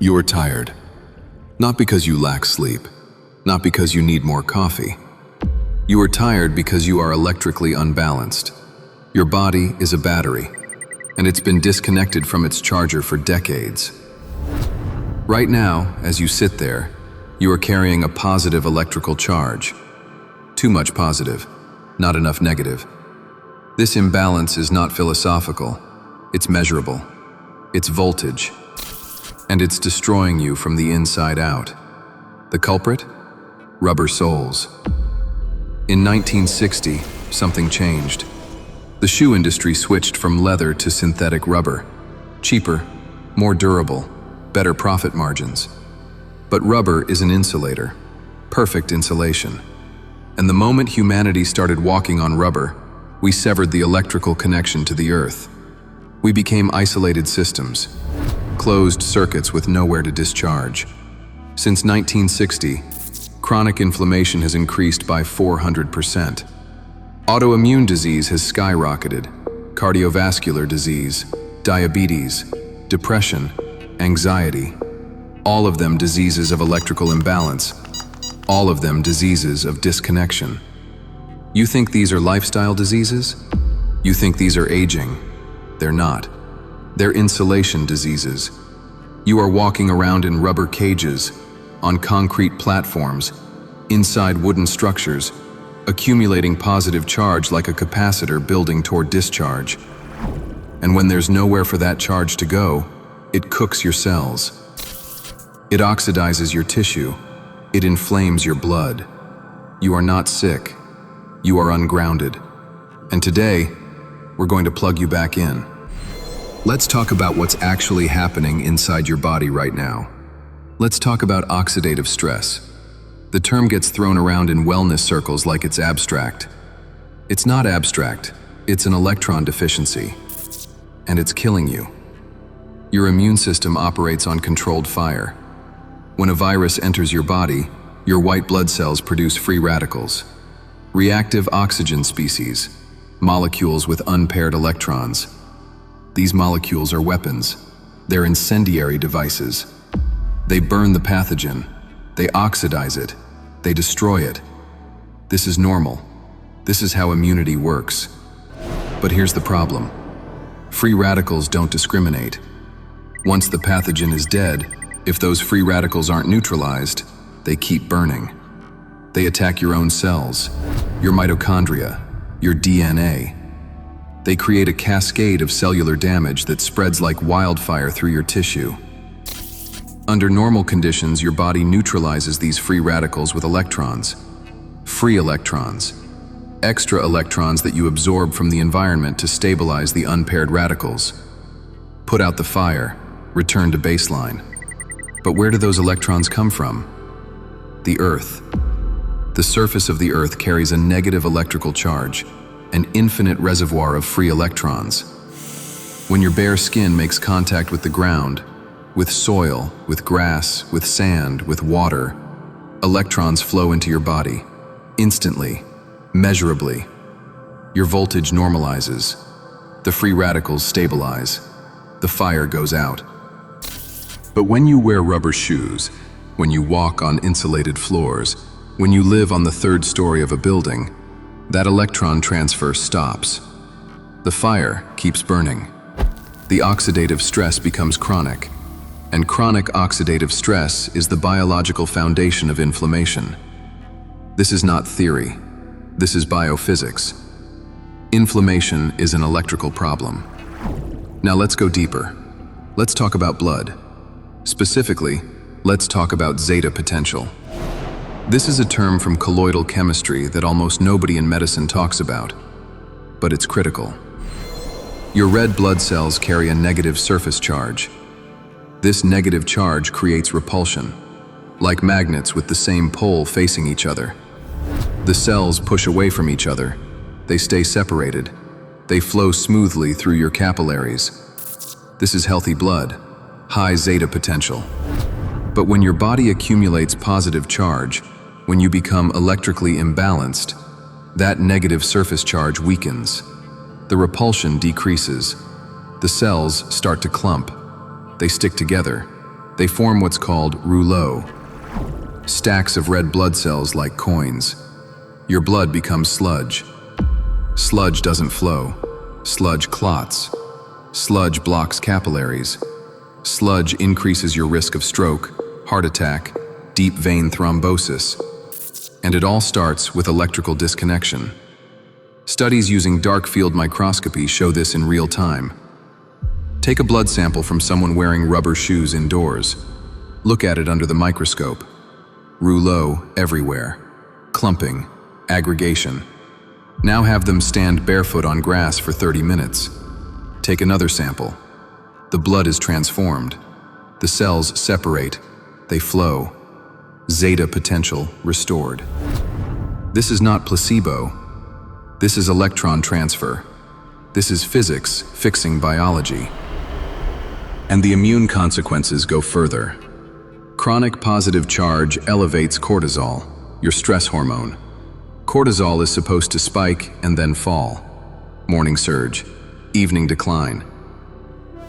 You are tired. Not because you lack sleep, not because you need more coffee. You are tired because you are electrically unbalanced. Your body is a battery, and it's been disconnected from its charger for decades. Right now, as you sit there, you are carrying a positive electrical charge. Too much positive, not enough negative. This imbalance is not philosophical, it's measurable. It's voltage, and it's destroying you from the inside out. The culprit? Rubber soles. In 1960, something changed. The shoe industry switched from leather to synthetic rubber. Cheaper, more durable, better profit margins. But rubber is an insulator, perfect insulation. And the moment humanity started walking on rubber, we severed the electrical connection to the earth. We became isolated systems, closed circuits with nowhere to discharge. Since 1960, chronic inflammation has increased by 400%. Autoimmune disease has skyrocketed. Cardiovascular disease, diabetes, depression, anxiety, all of them diseases of electrical imbalance, all of them diseases of disconnection. You think these are lifestyle diseases? You think these are aging? They're not. They're insulation diseases. You are walking around in rubber cages, on concrete platforms, inside wooden structures, accumulating positive charge like a capacitor building toward discharge. And when there's nowhere for that charge to go, it cooks your cells. It oxidizes your tissue. It inflames your blood. You are not sick. You are ungrounded. And today, we're going to plug you back in. Let's talk about what's actually happening inside your body right now. Let's talk about oxidative stress. The term gets thrown around in wellness circles like it's abstract. It's not abstract, it's an electron deficiency. And it's killing you. Your immune system operates on controlled fire. When a virus enters your body, your white blood cells produce free radicals. Reactive oxygen species, molecules with unpaired electrons. These molecules are weapons. They're incendiary devices. They burn the pathogen. They oxidize it. They destroy it. This is normal. This is how immunity works. But here's the problem. Free radicals don't discriminate. Once the pathogen is dead, if those free radicals aren't neutralized, they keep burning. They attack your own cells, your mitochondria, your DNA. They create a cascade of cellular damage that spreads like wildfire through your tissue. Under normal conditions, your body neutralizes these free radicals with electrons. Free electrons. Extra electrons that you absorb from the environment to stabilize the unpaired radicals. Put out the fire, return to baseline. But where do those electrons come from? The Earth. The surface of the Earth carries a negative electrical charge, an infinite reservoir of free electrons. When your bare skin makes contact with the ground, with soil, with grass, with sand, with water, electrons flow into your body, instantly, measurably. Your voltage normalizes. The free radicals stabilize. The fire goes out. But when you wear rubber shoes, when you walk on insulated floors, when you live on the third story of a building, that electron transfer stops. The fire keeps burning. The oxidative stress becomes chronic. And chronic oxidative stress is the biological foundation of inflammation. This is not theory. This is biophysics. Inflammation is an electrical problem. Now let's go deeper. Let's talk about blood. Specifically, let's talk about zeta potential. This is a term from colloidal chemistry that almost nobody in medicine talks about, but it's critical. Your red blood cells carry a negative surface charge. This negative charge creates repulsion, like magnets with the same pole facing each other. The cells push away from each other. They stay separated. They flow smoothly through your capillaries. This is healthy blood, high zeta potential. But when your body accumulates positive charge, when you become electrically imbalanced, that negative surface charge weakens. The repulsion decreases. The cells start to clump. They stick together. They form what's called rouleaux, stacks of red blood cells like coins. Your blood becomes sludge. Sludge doesn't flow. Sludge clots. Sludge blocks capillaries. Sludge increases your risk of stroke, heart attack, deep vein thrombosis. And it all starts with electrical disconnection. Studies using dark field microscopy show this in real time. Take a blood sample from someone wearing rubber shoes indoors. Look at it under the microscope. Rouleau everywhere. Clumping. Aggregation. Now have them stand barefoot on grass for 30 minutes. Take another sample. The blood is transformed. The cells separate. They flow. Zeta potential restored. This is not placebo. This is electron transfer. This is physics fixing biology. And the immune consequences go further. Chronic positive charge elevates cortisol, your stress hormone. Cortisol is supposed to spike and then fall. Morning surge, evening decline.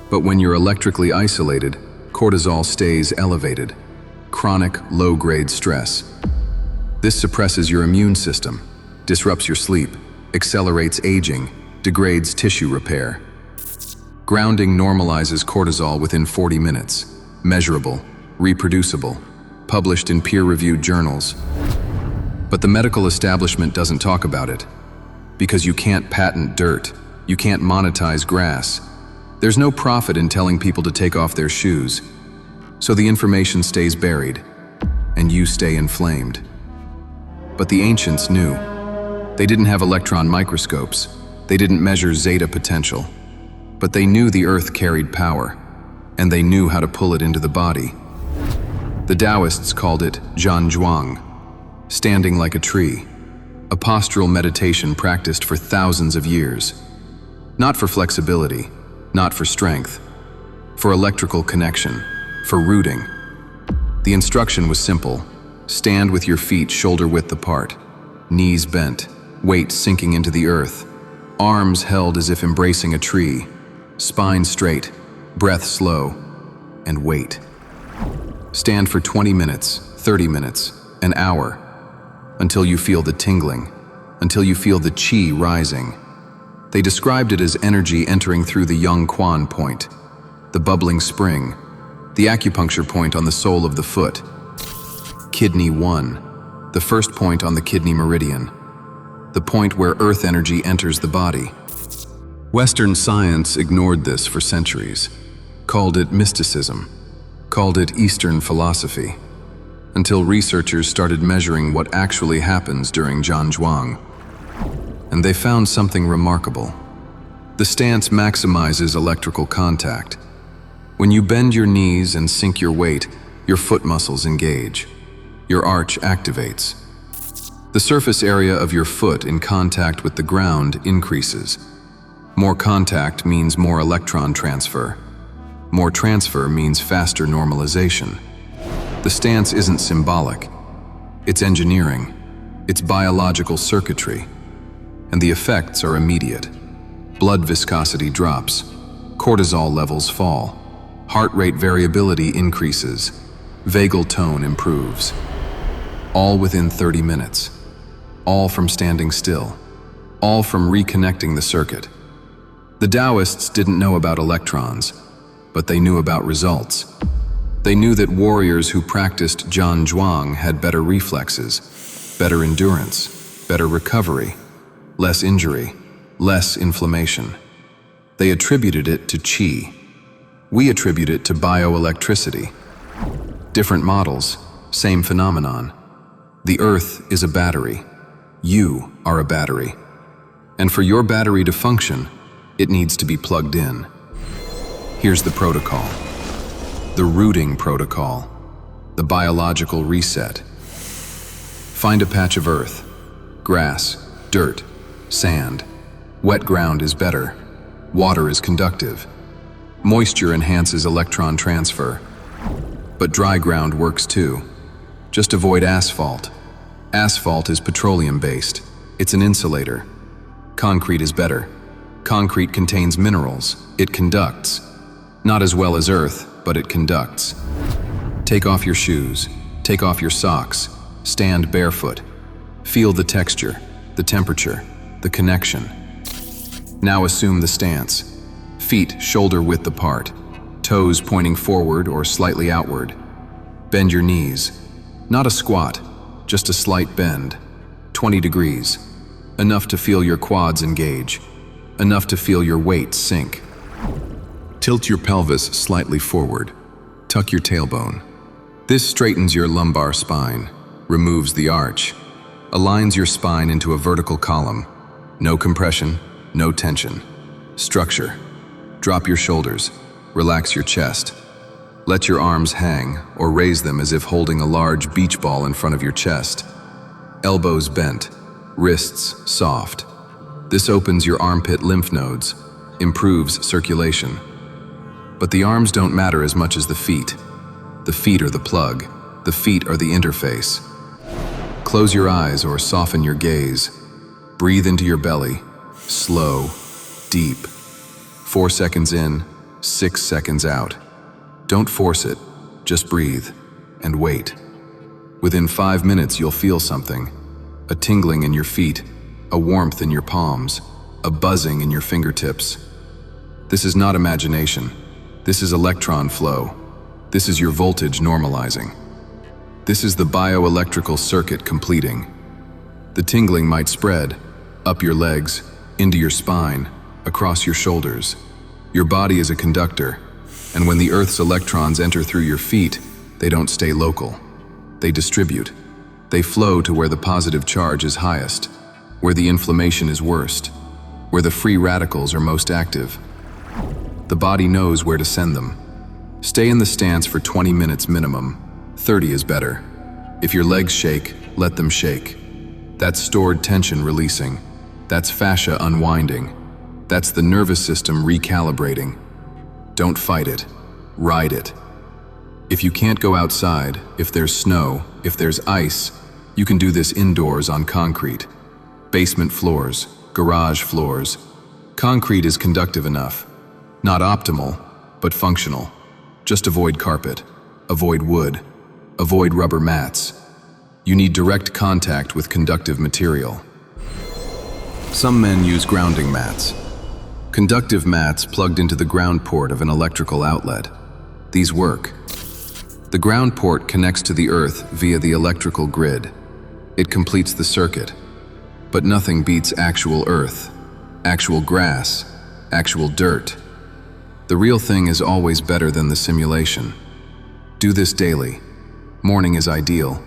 But when you're electrically isolated, cortisol stays elevated. Chronic, low-grade stress. This suppresses your immune system, disrupts your sleep, accelerates aging, degrades tissue repair. Grounding normalizes cortisol within 40 minutes. Measurable, reproducible, published in peer-reviewed journals. But the medical establishment doesn't talk about it. Because you can't patent dirt, you can't monetize grass. There's no profit in telling people to take off their shoes. So the information stays buried, and you stay inflamed. But the ancients knew. They didn't have electron microscopes. They didn't measure zeta potential. But they knew the earth carried power, and they knew how to pull it into the body. The Taoists called it Zhuang, standing like a tree, a postural meditation practiced for thousands of years. Not for flexibility, not for strength, for electrical connection, for rooting. The instruction was simple. Stand with your feet shoulder-width apart, knees bent, weight sinking into the earth, arms held as if embracing a tree, spine straight, breath slow, and wait. Stand for 20 minutes, 30 minutes, an hour, until you feel the tingling, until you feel the qi rising. They described it as energy entering through the Yang Quan point, the bubbling spring, the acupuncture point on the sole of the foot. Kidney 1, the first point on the kidney meridian, the point where earth energy enters the body. Western science ignored this for centuries, called it mysticism, called it Eastern philosophy, until researchers started measuring what actually happens during Zhuang. And they found something remarkable. The stance maximizes electrical contact. When you bend your knees and sink your weight, your foot muscles engage. Your arch activates. The surface area of your foot in contact with the ground increases. More contact means more electron transfer. More transfer means faster normalization. The stance isn't symbolic. It's engineering. It's biological circuitry. And the effects are immediate. Blood viscosity drops. Cortisol levels fall. Heart rate variability increases. Vagal tone improves. All within 30 minutes. All from standing still. All from reconnecting the circuit. The Taoists didn't know about electrons, but they knew about results. They knew that warriors who practiced Zhuang had better reflexes, better endurance, better recovery, less injury, less inflammation. They attributed it to qi. We attribute it to bioelectricity. Different models, same phenomenon. The earth is a battery. You are a battery. And for your battery to function, it needs to be plugged in. Here's the protocol. The rooting protocol. The biological reset. Find a patch of earth. Grass, dirt, sand. Wet ground is better. Water is conductive. Moisture enhances electron transfer. But dry ground works too. Just avoid asphalt. Asphalt is petroleum-based. It's an insulator. Concrete is better. Concrete contains minerals. It conducts. Not as well as earth, but it conducts. Take off your shoes, take off your socks, stand barefoot. Feel the texture, the temperature, the connection. Now assume the stance. Feet shoulder-width apart, toes pointing forward or slightly outward. Bend your knees. Not a squat, just a slight bend. 20 degrees. Enough to feel your quads engage. Enough to feel your weight sink. Tilt your pelvis slightly forward. Tuck your tailbone. This straightens your lumbar spine, removes the arch, aligns your spine into a vertical column. No compression, no tension. Structure. Drop your shoulders. Relax your chest. Let your arms hang or raise them as if holding a large beach ball in front of your chest. Elbows bent, wrists soft. This opens your armpit lymph nodes, improves circulation. But the arms don't matter as much as the feet. The feet are the plug. The feet are the interface. Close your eyes or soften your gaze. Breathe into your belly. Slow, deep. 4 seconds in, 6 seconds out. Don't force it, just breathe and wait. Within 5 minutes you'll feel something. A tingling in your feet, a warmth in your palms, a buzzing in your fingertips. This is not imagination. This is electron flow. This is your voltage normalizing. This is the bioelectrical circuit completing. The tingling might spread up your legs, into your spine, across your shoulders. Your body is a conductor, and when the Earth's electrons enter through your feet, they don't stay local. They distribute. They flow to where the positive charge is highest, where the inflammation is worst, where the free radicals are most active. The body knows where to send them. Stay in the stance for 20 minutes minimum. 30 is better. If your legs shake, let them shake. That's stored tension releasing. That's fascia unwinding. That's the nervous system recalibrating. Don't fight it. Ride it. If you can't go outside, if there's snow, if there's ice, you can do this indoors on concrete. Basement floors, garage floors. Concrete is conductive enough. Not optimal, but functional. Just avoid carpet, avoid wood, avoid rubber mats. You need direct contact with conductive material. Some men use grounding mats. Conductive mats plugged into the ground port of an electrical outlet. These work. The ground port connects to the earth via the electrical grid. It completes the circuit. But nothing beats actual earth, actual grass, actual dirt. The real thing is always better than the simulation. Do this daily. Morning is ideal.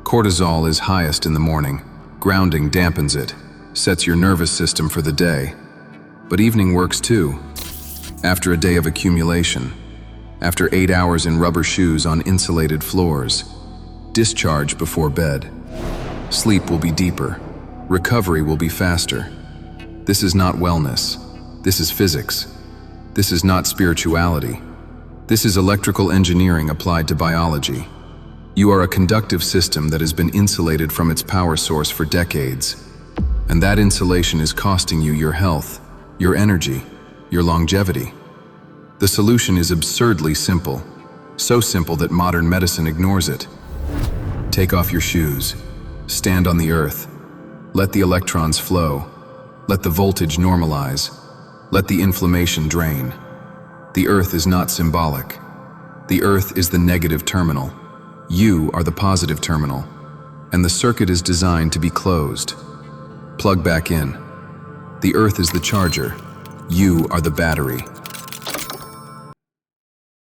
Cortisol is highest in the morning. Grounding dampens it, sets your nervous system for the day. But evening works too. After a day of accumulation, after 8 hours in rubber shoes on insulated floors, discharge before bed. Sleep will be deeper. Recovery will be faster. This is not wellness. This is physics. This is not spirituality. This is electrical engineering applied to biology. You are a conductive system that has been insulated from its power source for decades. And that insulation is costing you your health, your energy, your longevity. The solution is absurdly simple. So simple that modern medicine ignores it. Take off your shoes. Stand on the earth. Let the electrons flow. Let the voltage normalize. Let the inflammation drain. The earth is not symbolic. The earth is the negative terminal. You are the positive terminal. And the circuit is designed to be closed. Plug back in. The earth is the charger. You are the battery.